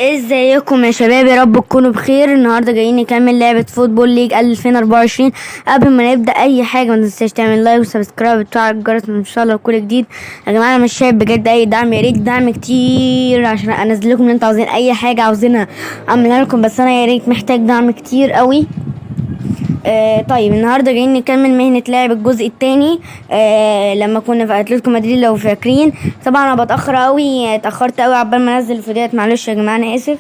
ازيكم يا شباب؟ يا رب تكونوا بخير. النهارده جايين نكمل لعبه فوتبول ليج 2024. قبل ما نبدا اي حاجه ما تنساش تعمل لايك وسبسكرايب وتفعل الجرس ان شاء الله كل جديد. يا جماعه انا مش شايف بجد اي دعم، يا ريت دعم كتير عشان انزل لكم اللي انتوا عاوزين. اي حاجه عاوزينها اعملها لكم، بس انا يا ريت محتاج دعم كتير قوي. طيب النهارده جايين نكمل مهنة لاعب الجزء الثاني. لما كنا في اتلتيكو مدريد لو فاكرين. طبعا انا بتاخر قوي، اتاخرت قوي عقبال ما انزل الفيديوهات، معلش يا جماعه انا اسف.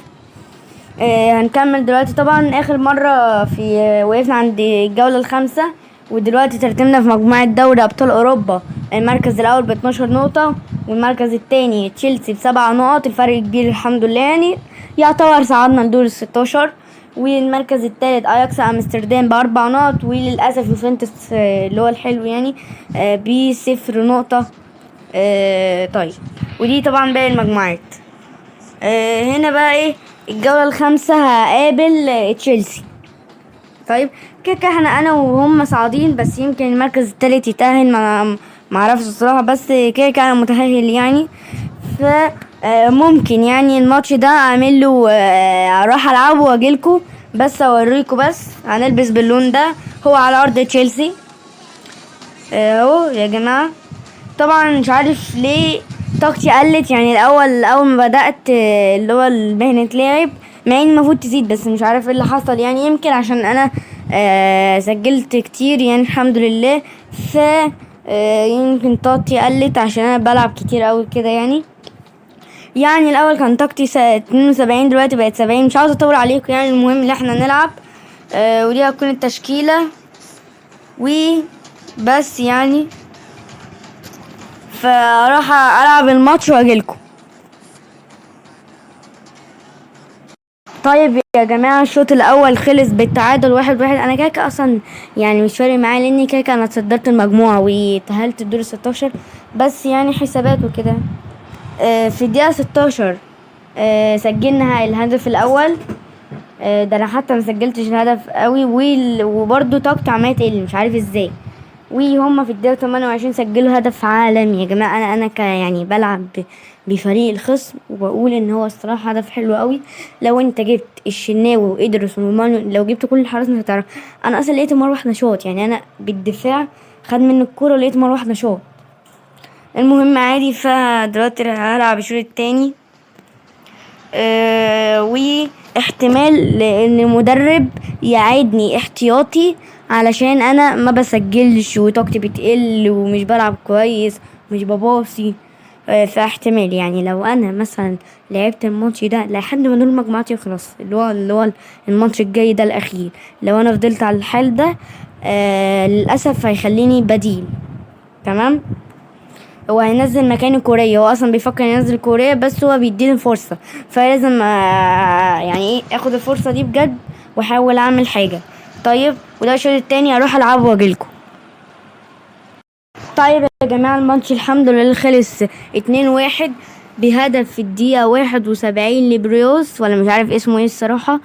هنكمل دلوقتي. طبعا اخر مرة في وقفنا عند الجولة الخامسة، ودلوقتي ترتيبنا في مجموعة دوري ابطال اوروبا. المركز الاول ب 12 نقطة، والمركز الثاني تشيلسي ب7 نقط. الفرق كبير الحمد لله، يعني يعتبر صعدنا لدور ال16. والمركز الثالث اياكس امستردام ب4 نقط، وللاسف يوفنتوس اللي هو الحلو يعني ب0 نقطة. طيب، ودي طبعا باقي المجموعات. هنا بقى ايه؟ الجولة الخامسة هقابل تشيلسي. طيب كده انا وهم صاعدين، بس يمكن المركز التالت يتأهل، ما اعرفش الصراحة، بس كده انا متأهل يعني. ف ممكن يعني الماتش ده اعمل له اروح العبه واجيلكوا، بس اوريكوا. بس هنلبس باللون ده، هو على ارض تشيلسي اهو يا جماعة. طبعا مش عارف ليه طاقتي قلت، يعني اول ما بدأت اللي هو مهنة لاعب، مع ان المفروض تزيد، بس مش عارف ايه اللي حصل. يعني يمكن عشان انا سجلت كتير يعني الحمد لله. ف يمكن طاقتي قلت عشان انا بلعب كتير اوي كده يعني. يعني الاول كان طاقتي 72، دلوقتي بقت 70. مش عاوزه اطول عليكم، يعني المهم ان احنا نلعب. ودي هتكون التشكيلة وبس يعني. فراح العب الماتش واجيلكم. طيب يا جماعة، الشوط الأول خلص بالتعادل 1-1. أنا كده اصلا يعني مش فارق معايا، لأني كده أنا اتصدرت المجموعة وتأهلت الدور 16. بس يعني حسابات وكده. في الدقيقة 16 سجلنا الهدف الأول. ده أنا حتى مسجلتش الهدف قوي، وبرضه طاقتي عمالة تقل مش عارف ازاي. وهما في الدقيقة 28 سجلوا هدف عالمي. يا جماعة أنا يعني بلعب بفريق الخصم، وبقول إن هو الصراحة هدف حلو قوي. لو أنت جبت الشناوي وإدريس ومانو، لو جبت كل الحراس مش هتعرف. أنا أصلا لقيت مرة واحدة شوط، يعني أنا بالدفاع خد منه الكورة ولقيت مرة واحدة شوط. المهم عادي. فدلوقتي هلعب الشوط التاني. واحتمال ان المدرب يعيدني احتياطي علشان انا ما بسجلش وطاقتي بتقل ومش بلعب كويس ومش بباصي. فاحتمال يعني لو انا مثلا لعبت الماتش ده لحد ما دور المجموعات يخلص، اللي هو الماتش الجاي ده الاخير، لو انا فضلت على الحال ده للاسف هيخليني بديل. تمام. هو هينزل مكاني كوريا، هو اصلا بيفكر ينزل كوريا، بس هو بيديني فرصة. فلازم يعني ايه اخد الفرصة دي بجد واحاول اعمل حاجة. طيب وده الشوط التاني هروح العبه واجيلكوا. طيب يا جماعة، الماتش الحمد لله خلص 2-1 بهدف في الدقيقة 71 لبريوس، ولا مش عارف اسمه ايه الصراحة.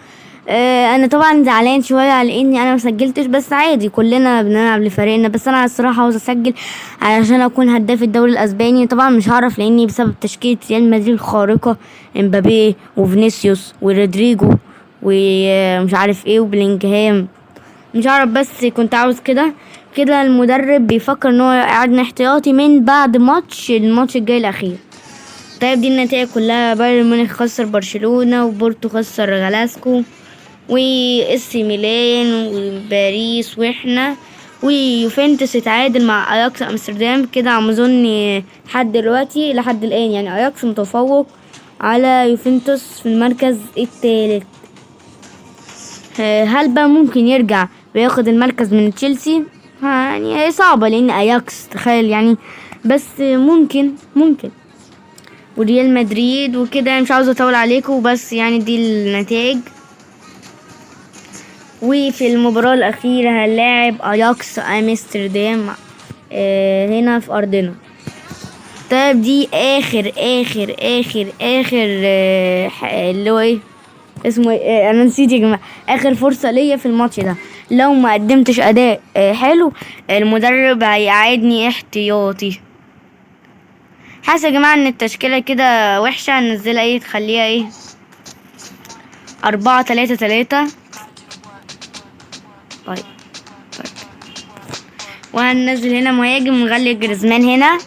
انا طبعا زعلان شوية على اني انا مسجلتش، بس عادي كلنا بنلعب لفريقنا. بس انا الصراحة عاوز اسجل علشان اكون هداف الدوري الاسباني. طبعا مش هعرف لاني بسبب تشكيلة ريال مدريد الخارقة، امبابي وفينيسيوس ورودريجو ومش عارف ايه وبلينجهام، مش عارف. بس كنت عاوز كده. كده المدرب بيفكر ان هو يقعدنا احتياطي من بعد الماتش الجاي الاخير. طيب دي النتائج كلها: بايرن ميونخ خسر برشلونة، وبورتو خسر غلاسكو، وإسي ميلان وباريس، واحنا ويوفنتوس اتعادل مع اياكس امستردام. كده عم اظن لحد دلوقتي لحد الان يعني اياكس متفوق على يوفنتوس في المركز الثالث. هل بقى ممكن يرجع وياخد المركز من تشيلسي؟ يعني هي صعبة لان اياكس تخيل يعني، بس ممكن. وريال مدريد وكده يعني. مش عاوزة اطول عليكم، بس يعني دي النتائج. وفي المباراة الأخيرة هنلاعب أياكس أمستردام هنا في أرضنا. طيب دي آخر اللي هو ايه اسمه ايه، انا نسيت يا جماعه. اخر فرصه ليا في الماتش ده، لو ما قدمتش اداء حلو المدرب هيقعدني احتياطي. حاسه يا جماعه ان التشكيله كده وحشه، هنزلها ايه تخليها ايه 4-3-3. طيب. وهننزل هنا مهاجم ونغلي جريزمان هنا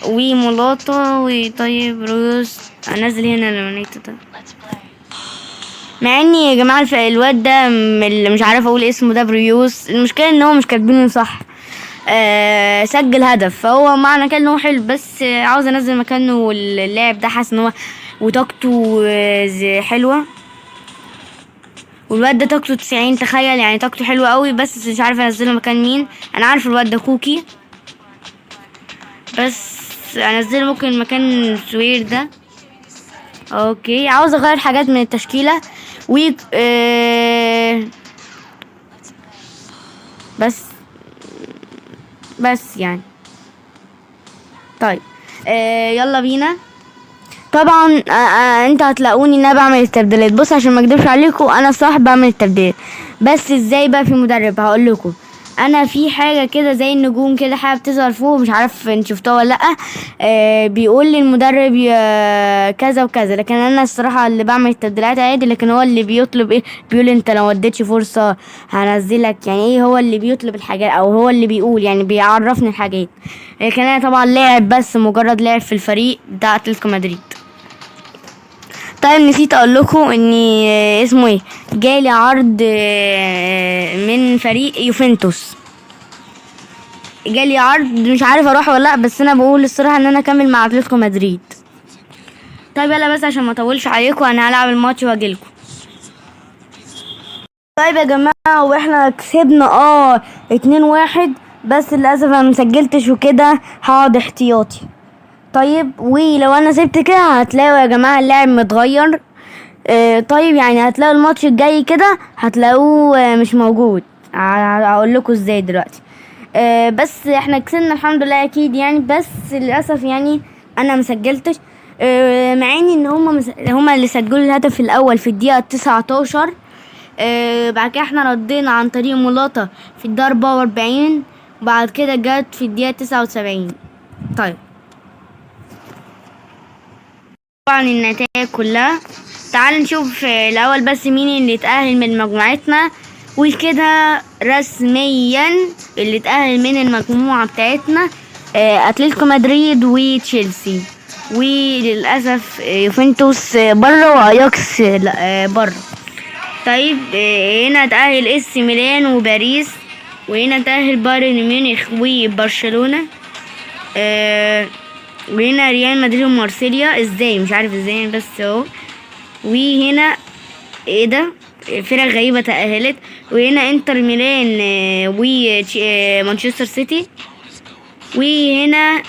ومولاتا وطيب روس. هنزل هنا لمانيتا ده، مع اني يا جماعه الواد ده اللي مش عارفه اقول اسمه ده بريوس. المشكله ان هو مش كاتبينه صح. سجل هدف، فهو معنى كده ان هو حلو، بس عاوز انزل مكانه اللاعب ده. حاسس ان هو وطاقته حلوه، والواد ده طاقته 90. تخيل يعني طاقته حلوه قوي، بس مش عارفه انزله مكان مين. انا عارف الواد ده كوكي، بس انزله ممكن مكان سوير ده. اوكي، عاوز اغير حاجات من التشكيله و بس يعني طيب. يلا بينا. طبعا انت هتلاقوني ان انا بعمل التبديلات. بص عشان ما اكدبش عليكم، انا صح بعمل التبديلات، بس ازاي بقى؟ في مدرب هقول لكم. انا في حاجه كده زي النجوم كده، حاجه بتظهر فوق، مش عارف انت شفتوها ولا لا. بيقول لي المدرب كذا وكذا، لكن انا الصراحه اللي بعمل التبديلات عادي، لكن هو اللي بيطلب ايه؟ بيقول انت لو اديتش فرصه هنزلك. يعني ايه؟ هو اللي بيطلب الحاجات، او هو اللي بيقول، يعني بيعرفني الحاجات. لكن انا طبعا لاعب، بس مجرد لاعب في الفريق بتاع اتلتيكو مدريد. طيب نسيت اقول لكم اني اسمه ايه، جالي عرض من فريق يوفنتوس. جالي عرض، مش عارف اروح ولا لا، بس انا بقول الصراحه ان انا اكمل مع اتلتيكو مدريد. طيب يلا، بس عشان ما اطولش عليكم انا هلعب الماتش واجيلكم. طيب يا جماعه، واحنا كسبنا 2-1، بس للاسف انا مسجلتش وكده، هقعد احتياطي. طيب، ولو انا سبت كده هتلاقوا يا جماعه اللاعب متغير. طيب يعني هتلاقوا الماتش الجاي كده هتلاقوه مش موجود. هقول لكم ازاي دلوقتي. بس احنا كسبنا الحمد لله اكيد يعني، بس للاسف يعني انا مسجلتش. مع ان هما اللي سجلوا الهدف الاول في الدقيقه 19. بعد كده احنا ردينا عن طريق مولاتا في الدقيقه 44، وبعد كده جت في الدقيقه 79. طيب، طبعا النتائج كلها. تعال نشوف الاول بس مين اللي اتأهل من مجموعتنا، وكده رسميا اللي اتأهل من المجموعة بتاعتنا اتلتيكو مدريد وتشيلسي، وللأسف يوفنتوس بره، واياكس بره. طيب هنا اتأهل اس ميلان وباريس، وهنا اتأهل بايرن ميونخ وبرشلونة، وهنا ريال مدريد ومارسيليا. ازاي؟ مش عارف ازاي، بس اهو. وهنا ايه ده؟ فرق غريبة تأهلت. وهنا انتر ميلان ومانشستر سيتي. وهنا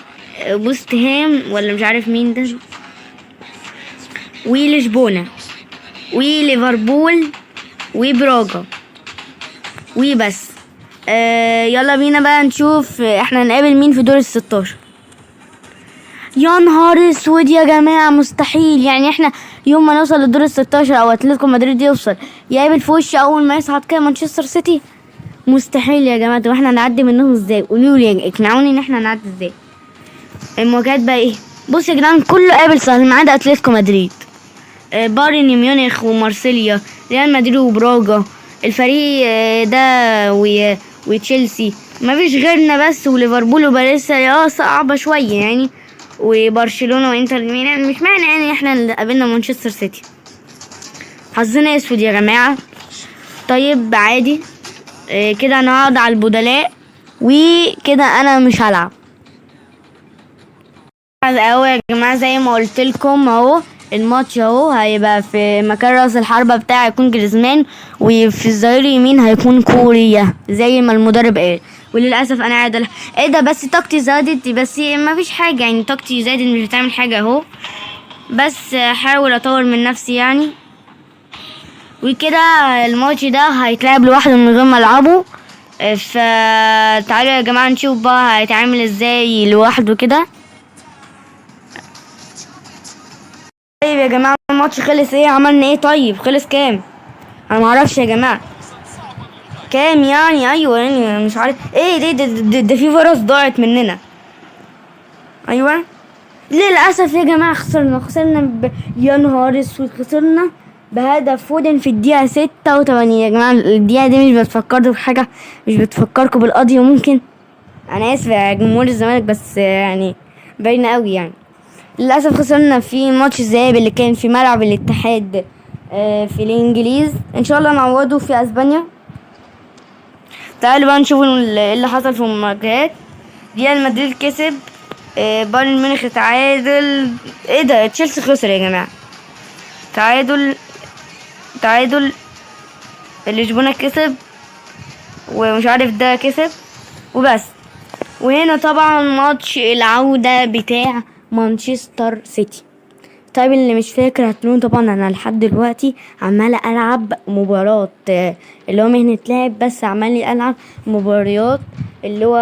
بوست هام ولا مش عارف مين ده، ولشبونة وليفربول وبراجا وبس. يلا بينا بقى نشوف احنا هنقابل مين في دور ال16. يا نهار اسود يا جماعه، مستحيل. يعني احنا يوم ما نوصل للدور ال16 او اتلتيكو مدريد يوصل يقابل في وش اول ما يصعد كده مانشستر سيتي؟ مستحيل يا جماعه. طب احنا هنعدي منهم ازاي؟ قولوا لي، اقنعوني ان احنا هنعدي ازاي. المواجهات بقى ايه؟ بص يا جدعان، كله قابل سهل ما عدا اتلتيكو مدريد. بايرن ميونخ ومارسيليا، ريال مدريد وبراجا، الفريق ده وتشيلسي، ما فيش غيرنا بس، وليفربول وباريس صعبه شويه يعني، وبرشلونه وانتر ميلان. مش معنى يعني احنا اللي قابلنا مانشستر سيتي. حظنا اسود يا جماعه. طيب عادي، كده انا هقعد على البدلاء، وكده انا مش هلعب اهو يا جماعه. زي ما قلت لكم اهو، الماتش اهو هيبقى في مكان راس الحربة بتاعي هيكون جريزمان، وفي الظهير يمين هيكون كوريا زي ما المدرب قال. وللاسف انا قاعد ايه ده؟ بس طاقتي زادت، بس ما فيش حاجه يعني، طاقتي زادت مش هتعمل حاجه اهو، بس احاول اطور من نفسي يعني. وكده الماتش ده هيتلعب لوحده من غير ما العبه. فتعالوا يا جماعه نشوف بقى هيتعامل ازاي لوحده كده. طيب يا جماعه، الماتش خلص ايه؟ عملنا ايه؟ طيب خلص كام؟ انا معرفش يا جماعه كام يعني. ايوه يعني مش عارف ايه ده في فرص ضاعت مننا. ايوه للاسف يا جماعه خسرنا يا نهار اسود، خسرنا بهدف فودن في الدقيقة 86. يا جماعة الدقيقة دي مش بتفكركم بحاجة، مش بتفكركم بالقاضي. وممكن انا اسف يا جمهور الزمالك، بس يعني باينة قوي يعني. للاسف خسرنا في ماتش الذهاب اللي كان في ملعب الاتحاد في الانجليز. ان شاء الله نعوضه في اسبانيا. تعالوا بقى نشوف ايه اللي حصل في المواجهات. ريال مدريد كسب، بايرن ميونخ تعادل. ايه ده، تشيلسي خسر يا جماعه. تعادل تعادل. لشبونه كسب، ومش عارف ده كسب وبس. وهنا طبعا ماتش العودة بتاع مانشستر سيتي. طيب اللي مش فاكر هتقولون طبعا انا لحد دلوقتي عمالة العب مباراة اللي هو مهنة لاعب، بس عمالي العب مباريات اللي هو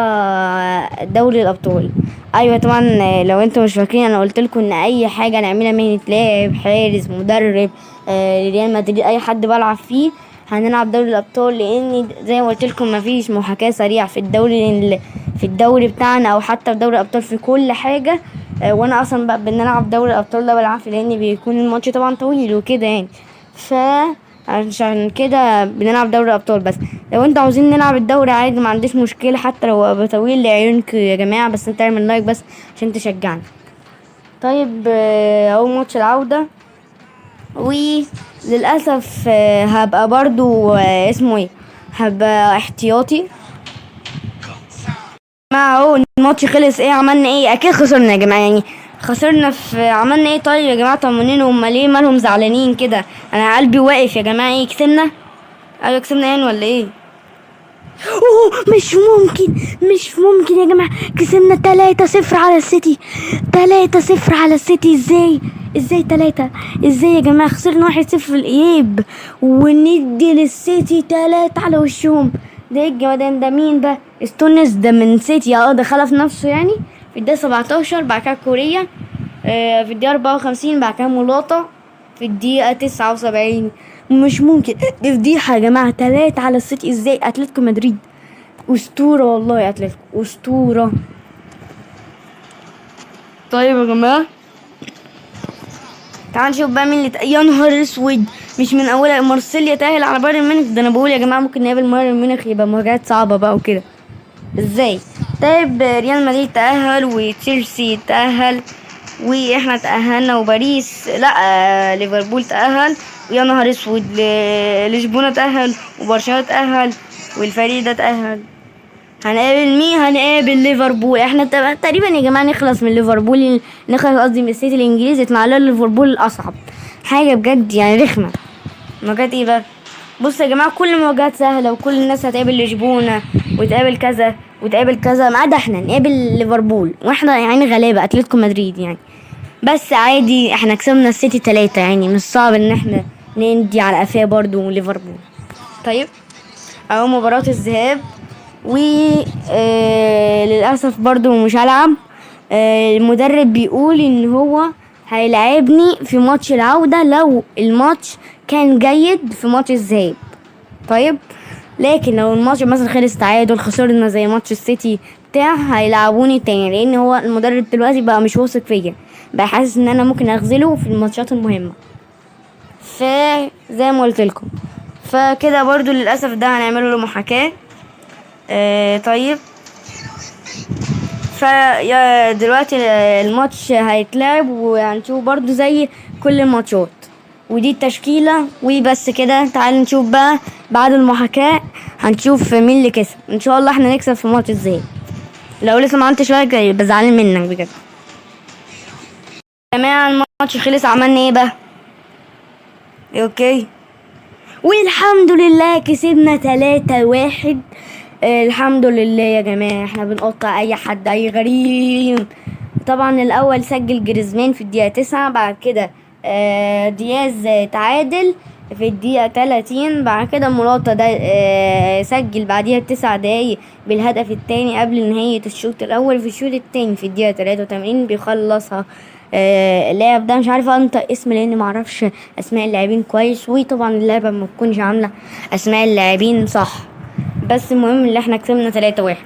دوري الابطال. ايوه طبعا. لو انتوا مش فاكرين انا قلت لكم ان اي حاجة نعملها مهنة لاعب، حارس، مدرب، ريال مدريد، اي حد بلعب فيه هنلعب دوري الابطال. لان زي ما قلت لكم مفيش محاكاة سريعة في الدوري، في الدوري بتاعنا او حتى في دوري الابطال في كل حاجة. وانا اصلا بقى بنلعب دوري الابطال ده بالعافيه، لان بيكون الماتش طبعا طويل وكده يعني. ف عشان كده بنلعب دوري الابطال. بس لو انتوا عاوزين نلعب الدوري عادي ما عنديش مشكله، حتى لو بقى طويل لعيونكم يا جماعه. بس انت اعمل لايك بس عشان تشجعني. طيب اهو ماتش العوده. وللاسف هبقى برضو اسمه ايه، هبقى احتياطي. ما هو الماتش خلص ايه، عملنا ايه؟ اكيد خسرنا يا جماعه يعني. خسرنا في عملنا ايه؟ طيب يا جماعه طمنين، هم ليه مالهم زعلانين كده؟ انا قلبي واقف يا جماعه. ايه كسبنا؟ ايوه كسبنا يعني ولا ايه؟ اوه مش ممكن، مش ممكن يا جماعه. كسبنا 3-0 على السيتي. 3-0 على السيتي. ازاي؟ ازاي 3؟ ازاي يا جماعه خسرنا 1-0 في الاياب وندي للسيتي 3 على وشهم؟ ده ايه الجمدان ده؟ مين ده؟ ستونز ده من سيتي. ده خلف نفسه يعني. في الدقيقه 17 بعد كده كوريا، في الدقيقه 54 بعد كده ملاطه في الدقيقه 79. مش ممكن، دي فضيحه يا جماعه. 3 على السيتي ازاي؟ اتلتيكو مدريد اسطوره والله، يا اتلتيكو اسطوره. طيب يا جماعه تعال نشوف بقى مين يا نهار اسود، مش من اولها مارسيليا تاهل على بايرن ميونخ. ده انا بقول يا جماعه ممكن نقابل بايرن ميونخ يبقى مواجهات صعبه بقى وكده. ازاي؟ طيب ريال مدريد تأهل وتشيلسي تأهل واحنا تأهلنا وباريس لا ليفربول تأهل. ويا نهار اسود لشبونة تأهل وبرشلونة تأهل والفريق ده تأهل. هنقابل مين؟ هنقابل ليفربول. احنا تقريبا يا جماعه نخلص من ليفربول، نخلص قصدي من السيتي الانجليزي، يطلع لنا ليفربول الاصعب حاجه بجد يعني رخمه. مواجهات ايه بقى؟ بص يا جماعه كل المواجهات سهله وكل الناس هتقابل لشبونه وتقابل كذا وتقابل كذا، ما عدا احنا نقابل ليفربول واحنا يعني غلابه اتلتيكو مدريد يعني. بس عادي احنا كسبنا السيتي 3 يعني مش صعب ان احنا ندي على قفاه برضو ليفربول. طيب اهو مباراة الذهاب. و للاسف برضو مش هلعب. المدرب بيقول ان هو هيلعبني في ماتش العودة لو الماتش كان جيد في ماتش الذهاب. طيب لكن لو الماتش مثلا خلص تعادل خسرنا زي ماتش السيتي بتاع هيلعبوني تاني، لان هو المدرب دلوقتي بقى مش واثق فيا، بقى حاسس ان انا ممكن اخذله في الماتشات المهمة. فزي ما قلت لكم فكده برضو للاسف ده هنعمله له محاكاة. طيب فيا دلوقتي الماتش هيتلعب وهنشوف برضو زي كل الماتشات ودي التشكيلة وبس كده. تعال نشوف بقى بعد المحاكاة هنشوف مين اللي كسب. ان شاء الله احنا نكسب في ماتش ازاي. لو لسه ما عملتش لايك بزعلان منك بجد. يا جماعة الماتش خلص عملنا ايه بقى؟ اوكي والحمد لله كسبنا 3-1. الحمد لله يا جماعة. احنا بنقطع اي حد اي غريم. طبعا الاول سجل جريزمان في الدقيقة 9، بعد كده دياز تعادل في الدقيقة 30، بعد كده مراتا ده سجل بعديها ب9 دقايق بالهدف الثاني قبل نهاية الشوط الأول. في الشوط الثاني في الدقيقة 83 بيخلصها اللاعب ده مش عارفة انطق اسم لان معرفش اسماء اللاعبين كويس، وطبعا اللعبة ما تكونش عاملة اسماء اللاعبين صح. بس المهم اللي احنا كسبنا 3-1.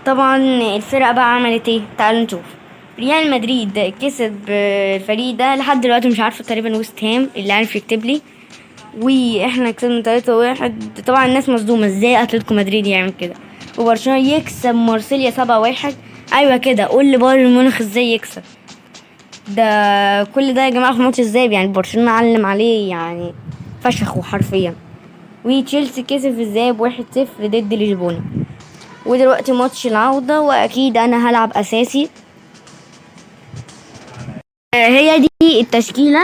طبعا الفرقة بقى عملت ايه؟ تعالوا نشوف. ريال مدريد كسب الفريق ده لحد دلوقتي مش عارفه، تقريبا ويست هام اللي عارف يكتب لي. واحنا كسبنا 3-1. طبعا الناس مصدومه ازاي اتلتيكو مدريد يعمل كده وبرشلونه يكسب مارسيليا 7-1. ايوه كده، قول لي بايرن ميونخ ازاي يكسب ده كل ده يا جماعه في ماتش ازاي؟ يعني برشلونه علم عليه يعني، فشخه حرفيا. وتشيلسي كسب في الذهاب 1-0 ضد لشبونه. ودلوقتي ماتش العودة، وأكيد أنا هلعب أساسي. هي دي التشكيلة.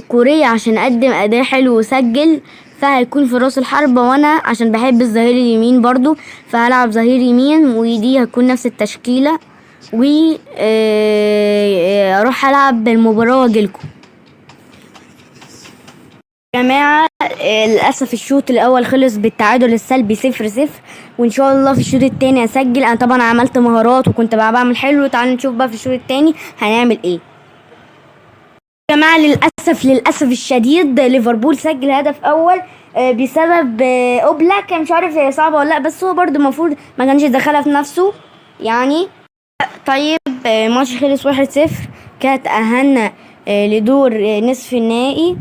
كوريا عشان أقدم أداء حلو وسجل، فهيكون في راس الحربة، وأنا عشان بحب الظهير اليمين برضو فهلعب ظهير يمين، ودي هتكون نفس التشكيلة. و أروح ألعب بالمباراة وأجيلكم يا جماعة. للأسف الشوط الأول خلص بالتعادل السلبي 0-0، وإن شاء الله في الشوط التاني أسجل. أنا طبعا عملت مهارات وكنت بقى بعمل حلو. تعالوا نشوف بقى في الشوط التاني هنعمل إيه يا جماعة. للأسف الشديد ليفربول سجل هدف أول بسبب أوبلاك. مش عارف هي صعبة ولا لأ، بس هو برضو المفروض ما كانش يدخلها في نفسه يعني. طيب ماتش خلص 1-0، كده تأهلنا لدور نصف النهائي.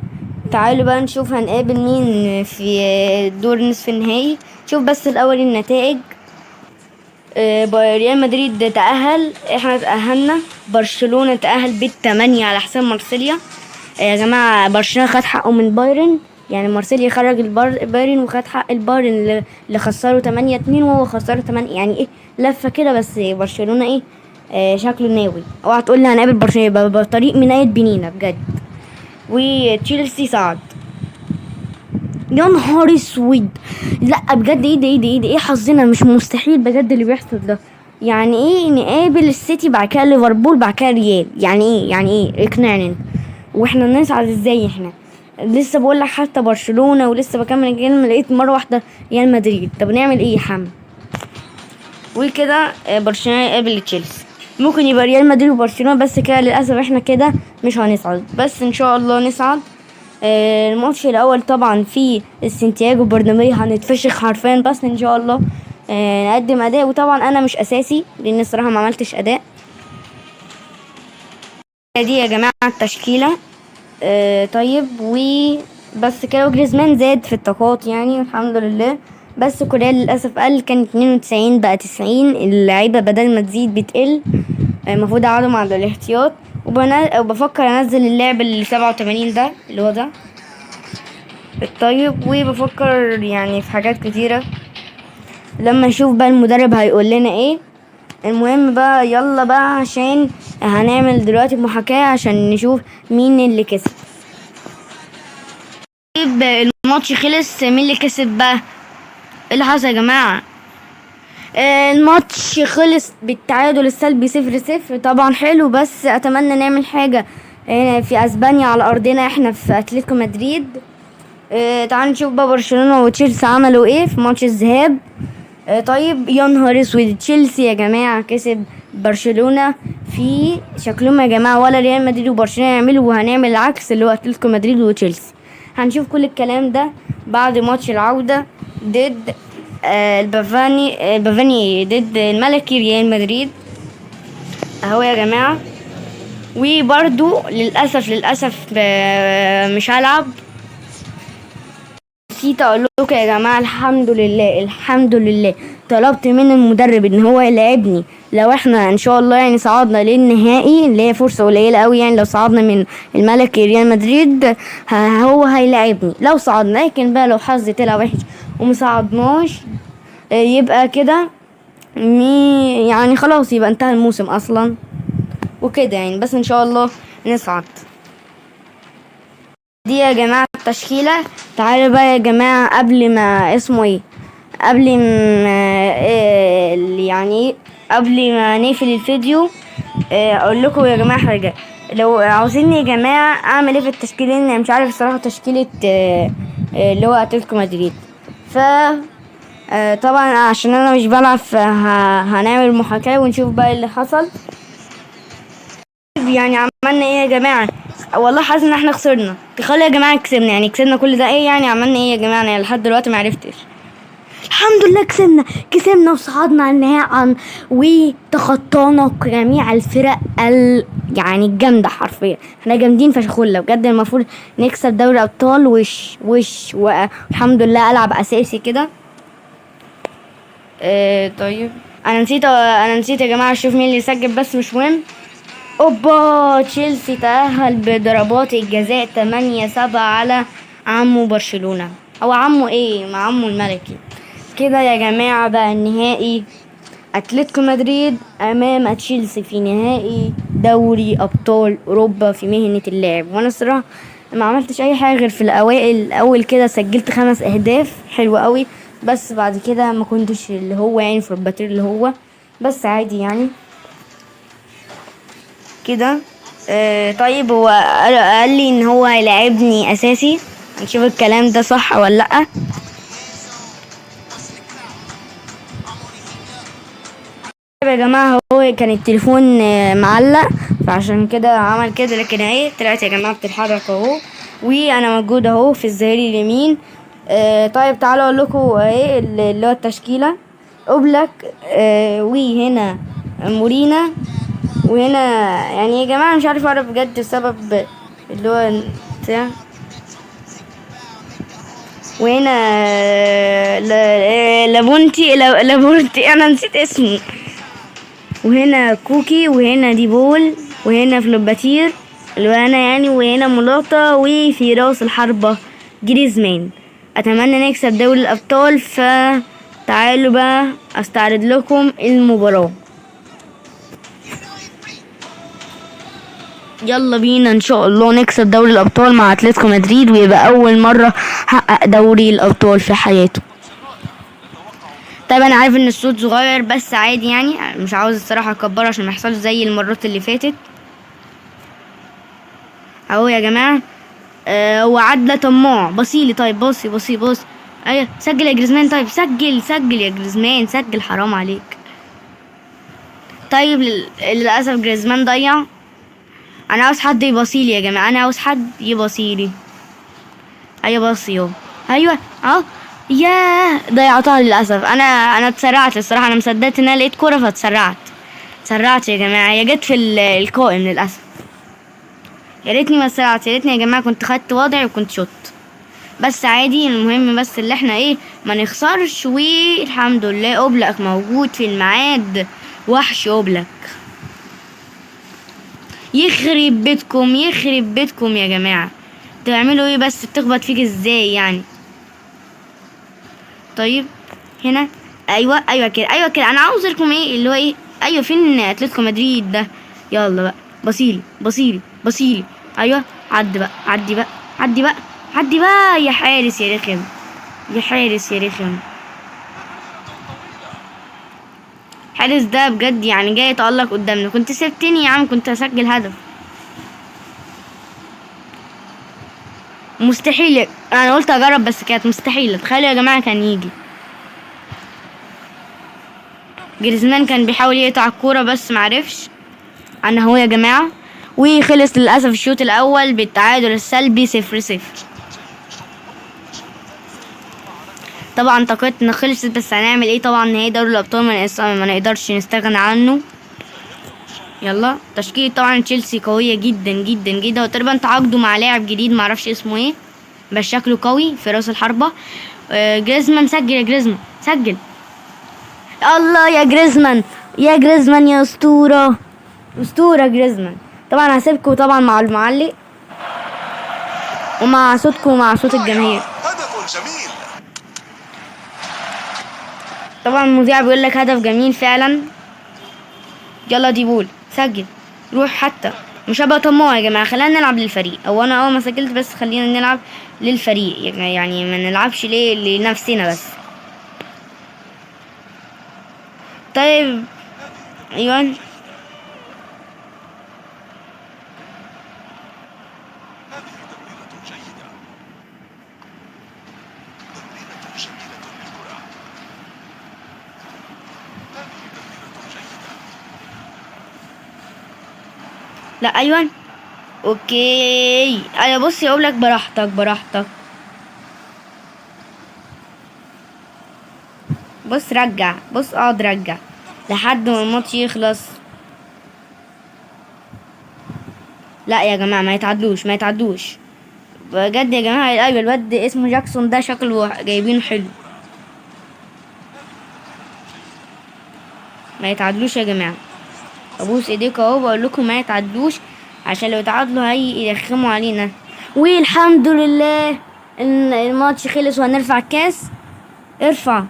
تعالوا بقى نشوف هنقابل مين في دور نصف النهائي. شوف بس الأول النتائج. ريال مدريد تأهل، احنا تأهلنا، برشلونة تأهل بالتمانية على حساب مارسيليا. يا جماعة برشلونة خد حقه من بايرن، يعني مارسيليا خرج بايرن وخد حق البايرن اللي خسره 8-2 وهو خسره 8. يعني ايه لفة كده، بس برشلونة ايه شكله ناوي. اوعى تقول لي هنقابل برشلونة يبقى بطريق من ايد بنينة بجد. وتشيلسي صعد. يا نهار اسود، لا بجد ايه حظنا، مش مستحيل بجد اللي بيحصل ده. يعني ايه نقابل السيتي بعد كده ليفربول بعد كده ريال؟ يعني ايه اقنعني انت. واحنا نصعد ازاي؟ احنا لسه بقول لك حتى برشلونة، ولسه بكمل الكلمة لقيت مرة واحدة ريال مدريد. طب نعمل ايه يا حم؟ وكده برشلونة يقابل تشيلسي. ممكن يبقى ريال مدريد وبرشلونة، بس كده للأسف احنا كده مش هنصعد، بس ان شاء الله نصعد. الماتش الاول طبعا في السنتياجو برنابيو هنتفشخ حرفيا، بس ان شاء الله نقدم اداء. وطبعا انا مش اساسي لان الصراحه ما عملتش اداء. دي يا جماعه التشكيله. طيب وبس كده. وجريزمان زاد في الطاقات يعني الحمد لله، بس كوريا للاسف قل، كان 92 بقى 90. اللعيبه بدل ما تزيد بتقل. المفروض اقعدهم على الاحتياط. وبفكر انزل اللعب ال 87 ده اللي هو ده. طيب وبفكر يعني في حاجات كتيرة لما نشوف بقى المدرب هيقول لنا ايه. المهم بقى يلا بقى عشان هنعمل دلوقتي محاكاة عشان نشوف مين اللي كسب. طيب الماتش خلص، مين اللي كسب بقى؟ ايه اللي حصل يا جماعة؟ الماتش خلص بالتعادل السلبي 0-0. طبعا حلو، بس اتمنى نعمل حاجة في اسبانيا على ارضنا احنا في اتلتيكو مدريد. تعالوا نشوف بقى برشلونة وتشيلسي عملوا ايه في ماتش الذهاب. طيب يا نهار اسود، تشيلسي يا جماعة كسب برشلونة. في شكلهم يا جماعة ولا ريال مدريد وبرشلونة يعملوا، وهنعمل العكس اللي هو اتلتيكو مدريد وتشيلسي. هنشوف كل الكلام ده بعد ماتش العودة ضد البافاني ضد الملكي ريال مدريد اهو يا جماعة. وبرضو للأسف مش هلعب. نسيت اقول لكم يا جماعه، الحمد لله طلبت من المدرب ان هو يلعبني لو احنا ان شاء الله يعني صعدنا للنهائي، اللي هي فرصه قليله قوي يعني لو صعدنا من الملكي ريال مدريد. هو هيلعبني لو صعدنا، لكن بقى لو حظي طلع وحش ومصعدناش يبقى كده يعني خلاص يبقى انتهى الموسم اصلا وكده يعني. بس ان شاء الله نصعد. دي يا جماعة التشكيلة. تعالوا بقى يا جماعة قبل ما اسمه ايه، قبل ما يعني قبل ما نقفل الفيديو اقول لكم يا جماعة حاجة. لو عاوزين يا جماعة اعمل ايه في التشكيلة، لان مش عارف الصراحة تشكيلة اللي هو اتلتيكو مدريد. ف طبعا عشان انا مش بلعب هنعمل محاكاة ونشوف بقى اللي حصل. يعني عملنا ايه يا جماعة؟ والله حاسس ان احنا خسرنا. تخيلوا يا جماعة كسبنا، يعني كسبنا كل ده ايه يعني؟ عملنا ايه يا جماعة؟ انا لحد دلوقتي معرفتش. الحمد لله كسبنا وصعدنا على النهائي وتخطانا جميع الفرق يعني الجامدة حرفيا. احنا جامدين فشخولة بجد. المفروض نكسب دوري ابطال والحمد لله العب اساسي كده. طيب انا نسيت يا جماعة اشوف مين اللي يسجل بس مش مهم. اوبا تشيلسي تأهل بضربات الجزاء 8-7 على عمو برشلونة او عمو ايه مع عمو الملكي كده يا جماعة. بقى النهائي اتلتيكو مدريد امام تشيلسي في نهائي دوري ابطال اوروبا في مهنة اللعب. وانا الصراحة ما عملتش اي حاجة غير في الاول كده سجلت 5 اهداف حلوة قوي، بس بعد كده ما كنتش اللي هو يعني في الباتري اللي هو، بس عادي يعني كده. طيب هو قال لي ان هو هيلاعبني اساسي، نشوف الكلام ده صح ولا لا. يا جماعة هو كان التليفون معلق فعشان كده عمل كده، لكن اهي طلعت يا جماعة بتتحرك اهو وانا موجودة اهو في الظهير اليمين. طيب تعالوا اقول لكم اهي اللي هو التشكيلة. اوبلاك وهنا مورينا، وهنا يعني يا جماعة مش عارف اعرف بجد السبب اللي هو بتاع. وهنا لابونتي انا نسيت اسمه. وهنا كوكي، وهنا ديبول، وهنا فلوباتير وهنا يعني، وهنا ملاطة، وفي راس الحربة جريزمان. اتمنى نكسب دوري الابطال، فتعالوا بقى استعرض لكم المباراة. يلا بينا ان شاء الله نكسب دوري الابطال مع اتلتيكو مدريد، ويبقى اول مرة حقق دوري الابطال في حياته. طيب انا عارف ان الصوت صغير بس عادي يعني، مش عاوز الصراحة اكبره عشان ما يحصلش زي المرات اللي فاتت. اهو يا جماعة هو عدلة طماع بصيلي. طيب بصي ايوه سجل يا جريزمان. طيب سجل يا جريزمان، سجل حرام عليك. طيب للاسف جريزمان ضيع. انا عاوز حد يبصيلي يا جماعة، انا عاوز حد يبصيلي. ايوه بصي اهو، ايوه اهو. ياه ضيعتها للاسف. انا اتسرعت الصراحة، انا مصدقت ان انا لقيت كورة فاتسرعت يا جماعة. هي جت في القائم للاسف. يا ريتني ما اتسرعت، يا ريتني يا جماعة كنت خدت وضعي وكنت شوت، بس عادي. المهم بس اللي احنا ايه ما نخسرش، والحمد لله اوبلاك موجود في الميعاد. وحش اوبلاك. يخرب بيتكم يا جماعة، تعملوا ايه بس؟ بتخبط فيك ازاي يعني؟ طيب هنا ايوه كده انا عاوز لكم ايه اللي هو ايه. ايوه فين اتلتيكو مدريد ده؟ يلا بقى بصيلي. ايوه عدي بقى يا حارس يا رخم. حارس ده بجد يعني جاي يتألق قدامنا. كنت سبتني يا عم كنت هسجل هدف. مستحيل، انا قلت اجرب بس كانت مستحيلة. تخيلوا يا جماعة كان يجي. جريزمان كان بيحاول يقطع الكورة بس معرفش. انا هو يا جماعة، وخلص للأسف الشوط الأول بالتعادل السلبي 0-0. طبعا طاقتنا خلصت، بس هنعمل ايه؟ طبعا نهائي دوري الأبطال ما نقدرش نستغنى عنه. يلا تشكيلة طبعا تشيلسي قوية جدا وتقريبا تعاقدوا مع لاعب جديد معرفش اسمه ايه، بس شكله قوي في راس الحربة. جريزمان سجل يا جريزمان سجل. الله يا جريزمان يا اسطورة جريزمان. طبعا هسيبكم طبعا مع المعلق ومع صوتكم ومع صوت الجماهير. هدف جميل. طبعا المذيع بيقول لك هدف جميل فعلا. يلا ديبول سجل، روح حتى مش هبقى طماع يا جماعه. خلينا نلعب للفريق، او انا ما سجلت بس خلينا نلعب للفريق يعني ما نلعبش ليه لنفسنا بس. طيب ايوه لا ايوه اوكي. انا بص اقول لك براحتك. بص رجع، بص اقعد رجع لحد ما الماتش يخلص. لا يا جماعة ما يتعدلوش، ما يتعدلوش بجد يا جماعة. ايوه الواد اسمه جاكسون ده شكله جايبينه حلو. ما يتعدلوش يا جماعة، ابوس ايديك اهو بقول لكم ما يتعدلوش، عشان لو تعادلوا هيرخموا علينا. والحمد لله ان الماتش خلص وهنرفع الكاس. ارفع.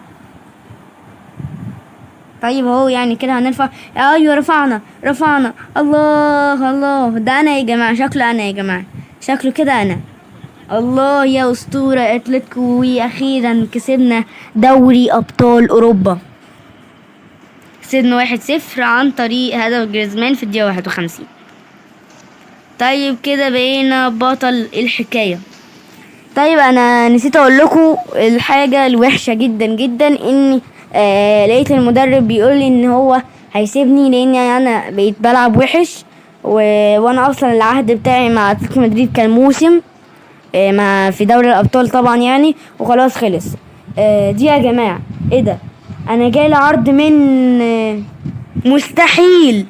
طيب اهو يعني كده هنرفع. ايوه رفعنا رفعنا. الله الله، ده انا يا جماعة، شكله انا يا جماعة، شكله كده انا. الله يا اسطورة اتلتيكو، واخيرا كسبنا دوري ابطال اوروبا. كسبنا 1-0 عن طريق هدف جريزمان في الدقيقة 51. طيب كده بقينا بطل الحكاية. طيب انا نسيت اقول لكم الحاجة الوحشة جدا جدا، اني لقيت المدرب بيقول لي ان هو هيسيبني لاني انا بقيت بلعب وحش وانا اصلا العهد بتاعي مع اتلتيكو مدريد كان موسم مع في دوري الابطال طبعا يعني، وخلاص خلص. دي يا جماعة ايه ده؟ انا جاي عرض من مستحيل